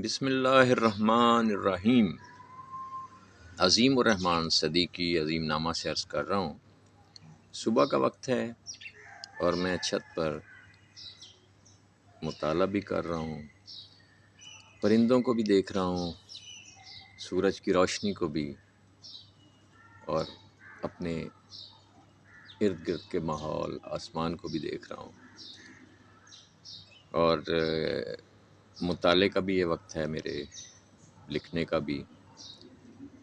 بسم اللہ الرحمن الرحیم۔ عظیم الرحمن صدیقی عظیم نامہ سے عرض کر رہا ہوں۔ صبح کا وقت ہے اور میں چھت پر مطالعہ بھی کر رہا ہوں، پرندوں کو بھی دیکھ رہا ہوں، سورج کی روشنی کو بھی، اور اپنے ارد گرد کے ماحول آسمان کو بھی دیکھ رہا ہوں۔ اور مطالعے کا بھی یہ وقت ہے، میرے لکھنے کا بھی،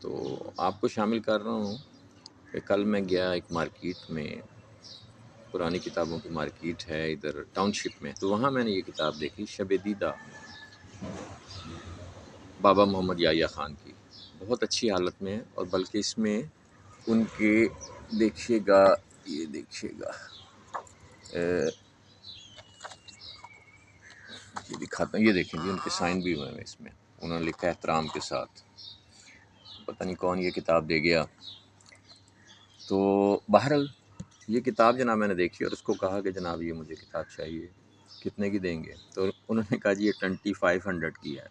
تو آپ کو شامل کر رہا ہوں کہ کل میں گیا ایک مارکیٹ میں، پرانی کتابوں کی مارکیٹ ہے ادھر ٹاؤن شپ میں، تو وہاں میں نے یہ کتاب دیکھی، شب دیدہ، بابا محمد یحییٰ خان کی، بہت اچھی حالت میں ہے، اور بلکہ اس میں ان کے دیکھیے گا، یہ دیکھیے گا، یہ دکھاتا ہوں، یہ دیکھیں جی، ان کے سائن بھی ہوئے ہیں اس میں، انہوں نے لکھا ہے احترام کے ساتھ، پتہ نہیں کون یہ کتاب دے گیا۔ تو بہرحال یہ کتاب جناب میں نے دیکھی اور اس کو کہا کہ جناب یہ مجھے کتاب چاہیے، کتنے کی دیں گے؟ تو انہوں نے کہا جی یہ 2500 کی ہے،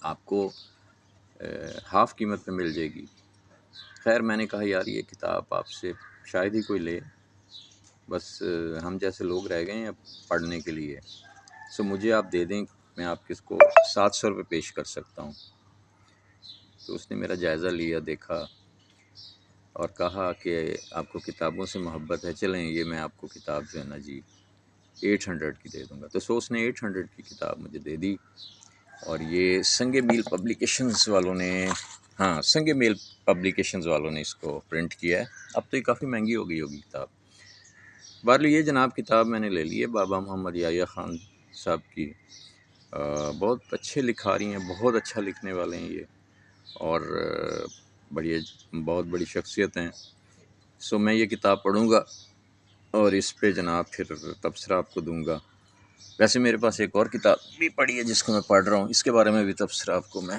آپ کو ہاف قیمت میں مل جائے گی۔ خیر میں نے کہا یار یہ کتاب آپ سے شاید ہی کوئی لے، بس ہم جیسے لوگ رہ گئے ہیں اب پڑھنے کے لیے، سو مجھے آپ دے دیں، میں آپ کس کو 700 روپے پیش کر سکتا ہوں۔ تو اس نے میرا جائزہ لیا، دیکھا اور کہا کہ آپ کو کتابوں سے محبت ہے، چلیں یہ میں آپ کو کتاب جو ہے نا جی 800 کی دے دوں گا۔ تو اس نے 800 کی کتاب مجھے دے دی، اور یہ سنگ میل پبلیکیشنز والوں نے، ہاں سنگ میل پبلیکیشنز والوں نے اس کو پرنٹ کیا ہے۔ اب تو یہ کافی مہنگی ہو گئی ہوگی کتاب۔ بہرحال یہ جناب کتاب میں نے لے لی ہے، بابا محمد یحییٰ خان صاحب کی، بہت اچھے لکھاری ہیں، بہت اچھا لکھنے والے ہیں یہ، اور بہت بڑی شخصیت ہیں۔ سو میں یہ کتاب پڑھوں گا اور اس پہ جناب پھر تبصرہ آپ کو دوں گا۔ ویسے میرے پاس ایک اور کتاب بھی پڑھی ہے جس کو میں پڑھ رہا ہوں، اس کے بارے میں بھی تبصرہ آپ کو میں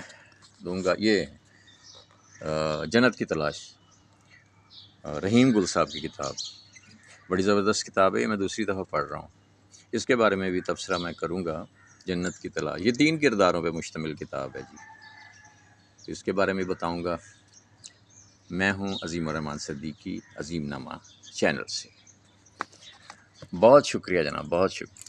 دوں گا۔ یہ جنت کی تلاش، رحیم گل صاحب کی کتاب، بڑی زبردست کتاب ہے، یہ میں دوسری دفعہ پڑھ رہا ہوں، اس کے بارے میں بھی تبصرہ میں کروں گا۔ جنت کی تلاش یہ 3 کرداروں پہ مشتمل کتاب ہے جی، اس کے بارے میں بتاؤں گا۔ میں ہوں عظیم الرحمن صدیقی، عظیم نامہ چینل سے۔ بہت شکریہ جناب، بہت شکریہ۔